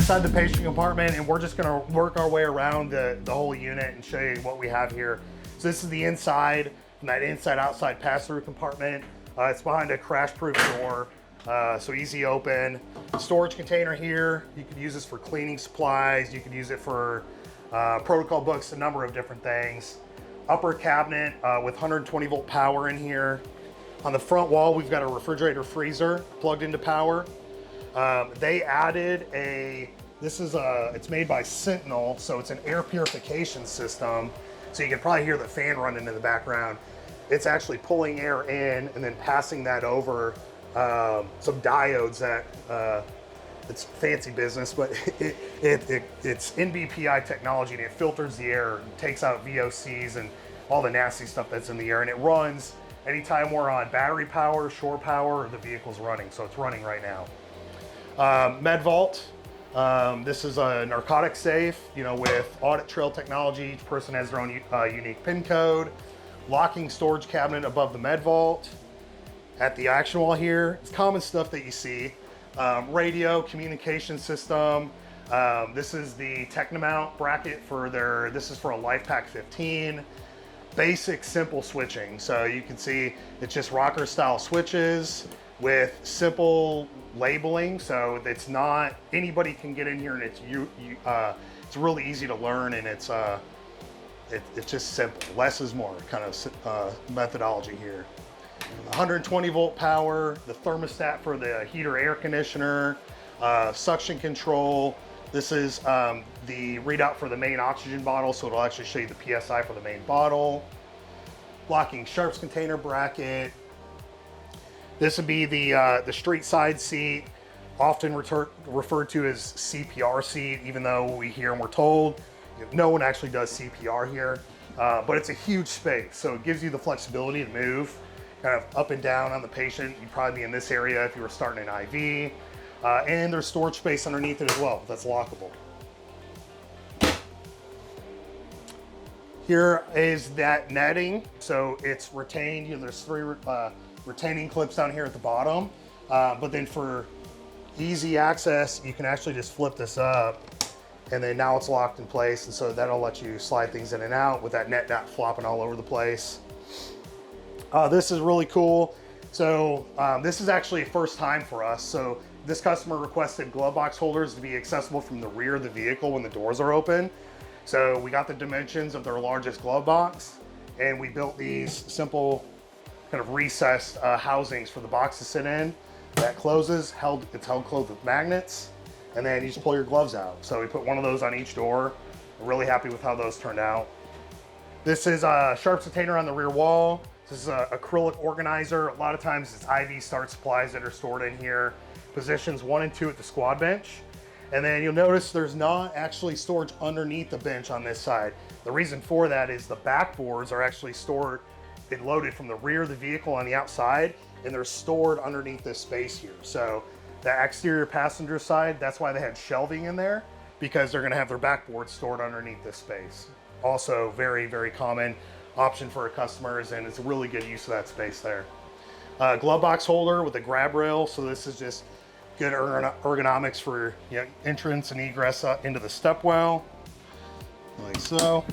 inside the pastry compartment, and we're just gonna work our way around the whole unit and show you what we have here. So this is the inside, from that inside-outside pass-through compartment. It's behind a crash-proof door, so easy open. Storage container here. You could use this for cleaning supplies. You could use it for protocol books, a number of different things. Upper cabinet with 120 volt power in here. On the front wall, we've got a refrigerator freezer plugged into power. They added it's made by Sentinel, so it's an air purification system. So you can probably hear the fan running in the background. It's actually pulling air in and then passing that over some diodes that, it's fancy business, but it's NBPI technology, and it filters the air, takes out VOCs and all the nasty stuff that's in the air, and it runs anytime we're on battery power, shore power, or the vehicle's running, so it's running right now. Med Vault, this is a narcotic safe, with audit trail technology. Each person has their own unique PIN code. Locking storage cabinet above the Med Vault. At the action wall here, it's common stuff that you see. Radio, communication system. This is the Technimount bracket this is for a LifePack 15. Basic, simple switching. So you can see it's just rocker style switches with simple labeling. So it's not, anybody can get in here, and it's really easy to learn, and it's just simple. Less is more kind of methodology here. 120 volt power, the thermostat for the heater air conditioner, suction control. This is the readout for the main oxygen bottle, so it'll actually show you the PSI for the main bottle. Locking sharps container bracket. This would be the street side seat, often referred to as CPR seat, even though we hear and we're told no one actually does CPR here, but it's a huge space, so it gives you the flexibility to move kind of up and down on the patient. You'd probably be in this area if you were starting an IV, and there's storage space underneath it as well that's lockable. Here is that netting, so it's retained. There's 3 retaining clips down here at the bottom, but then for easy access, you can actually just flip this up, and then now it's locked in place, and so that'll let you slide things in and out with that net not flopping all over the place. This is really cool. So this is actually a first time for us. So this customer requested glove box holders to be accessible from the rear of the vehicle when the doors are open. So we got the dimensions of their largest glove box, and we built these simple kind of recessed housings for the box to sit in. That closes, it's held closed with magnets, and then you just pull your gloves out. So we put one of those on each door. We're really happy with how those turned out. This is a sharps container on the rear wall. This is an acrylic organizer. A lot of times it's IV start supplies that are stored in here. Positions 1 and 2 at the squad bench. And then you'll notice there's not actually storage underneath the bench on this side. The reason for that is the backboards are actually stored and loaded from the rear of the vehicle on the outside, and they're stored underneath this space here. So the exterior passenger side, that's why they had shelving in there, because they're gonna have their backboards stored underneath this space. Also very, very common option for our customers, and it's a really good use of that space there. Glove box holder with a grab rail, so this is just good ergonomics for entrance and egress into the stepwell, like so.